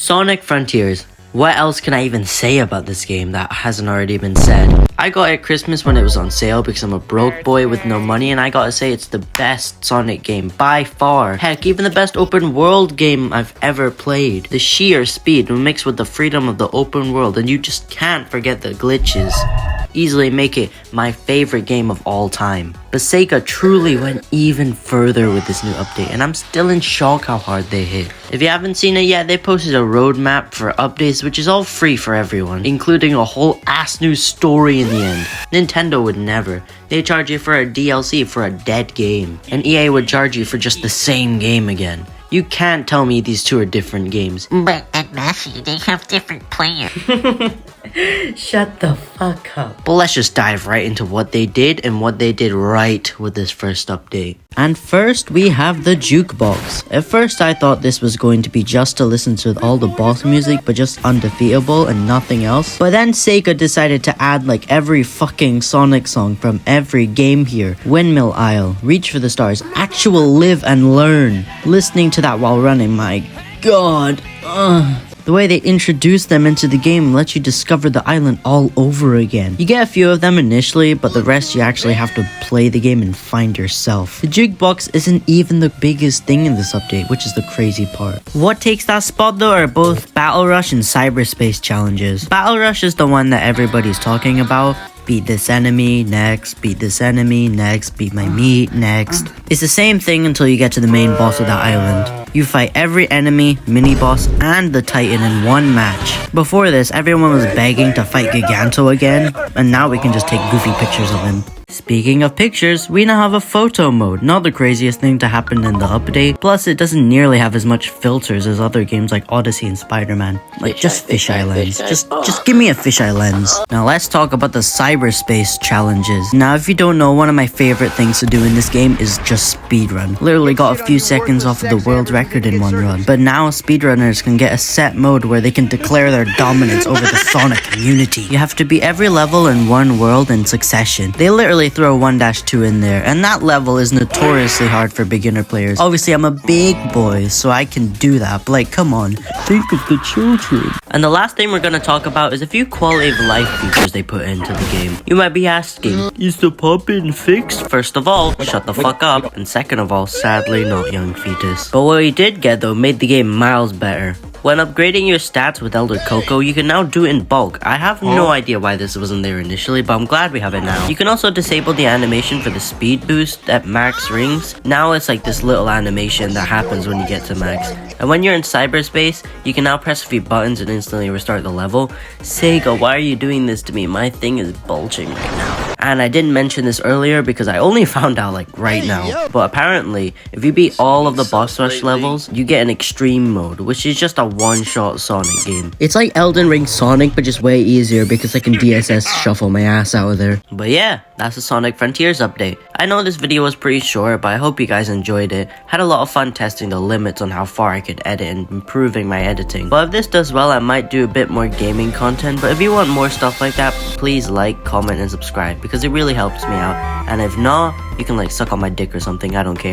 Sonic Frontiers. What else can I even say about this game that hasn't already been said? I got it at Christmas when it was on sale because I'm a broke boy with no money, and I gotta say it's the best Sonic game by far. Heck, even the best open world game I've ever played. The sheer speed mixed with the freedom of the open world, and you just can't forget the glitches. Easily make it my favorite game of all time. But Sega truly went even further with this new update, and I'm still in shock how hard they hit. If you haven't seen it yet, they posted a roadmap for updates which is all free for everyone, including a whole ass new story in the end. Nintendo would never. They charge you for a DLC for a dead game, and EA would charge you for just the same game again. You can't tell me these two are different games. But at Massey, they have different players. Shut the fuck up. But let's just dive right into what they did and what they did right with this first update. And first, we have the Jukebox. At first, I thought this was going to be just to listen to all the boss music, but just undefeatable and nothing else. But then Sega decided to add like every fucking Sonic song from every game here. Windmill Isle, Reach for the Stars, actual Live and Learn. Listening to that while running, my god. The way they introduce them into the game lets you discover the island all over again. You get a few of them initially, but the rest you actually have to play the game and find yourself. The Jukebox isn't even the biggest thing in this update, which is the crazy part. What takes that spot though are both Battle Rush and Cyberspace Challenges. Battle Rush is the one that everybody's talking about. Beat this enemy, next, beat this enemy, next, beat my meat, next. It's the same thing until you get to the main boss of that island. You fight every enemy, mini-boss, and the Titan in one match. Before this, everyone was begging to fight Giganto again, and now we can just take goofy pictures of him. Speaking of pictures, we now have a photo mode, not the craziest thing to happen in the update, plus it doesn't nearly have as much filters as other games like Odyssey and Spider-Man. Like, just fisheye lens. Just give me a fisheye lens. Now let's talk about the Cyberspace Challenges. Now if you don't know, one of my favorite things to do in this game is just speedrun. Literally got a few seconds off of the world record in one run. But now speedrunners can get a set mode where they can declare their dominance over the Sonic community. You have to beat every level in one world in succession. They literally throw 1-2 in there, and that level is notoriously hard for beginner players. Obviously I'm a big boy, so I can do that, but like, come on, think of the children. And the last thing we're gonna talk about is a few quality of life features they put into the game. You might be asking, is the pop-in fixed? First of all, shut the fuck up, and second of all, sadly not young fetus. But what we did get though made the game miles better. When upgrading your stats with Elder Coco, you can now do it in bulk. I have no idea why this wasn't there initially, but I'm glad we have it now. You can also disable the animation for the speed boost at max rings. Now it's like this little animation that happens when you get to max. And when you're in cyberspace, you can now press a few buttons and instantly restart the level. Sega, why are you doing this to me? My thing is bulging right now. And I didn't mention this earlier because I only found out like right now. But apparently, if you beat all of the boss rush levels, you get an extreme mode, which is just a one-shot Sonic game. It's like Elden Ring Sonic, but just way easier because I can DSS shuffle my ass out of there. But yeah, that's the Sonic Frontiers update. I know this video was pretty short, but I hope you guys enjoyed it. Had a lot of fun testing the limits on how far I could edit and improving my editing. But if this does well, I might do a bit more gaming content. But if you want more stuff like that, please like, comment, and subscribe because it really helps me out. And if not, you can like suck on my dick or something, I don't care.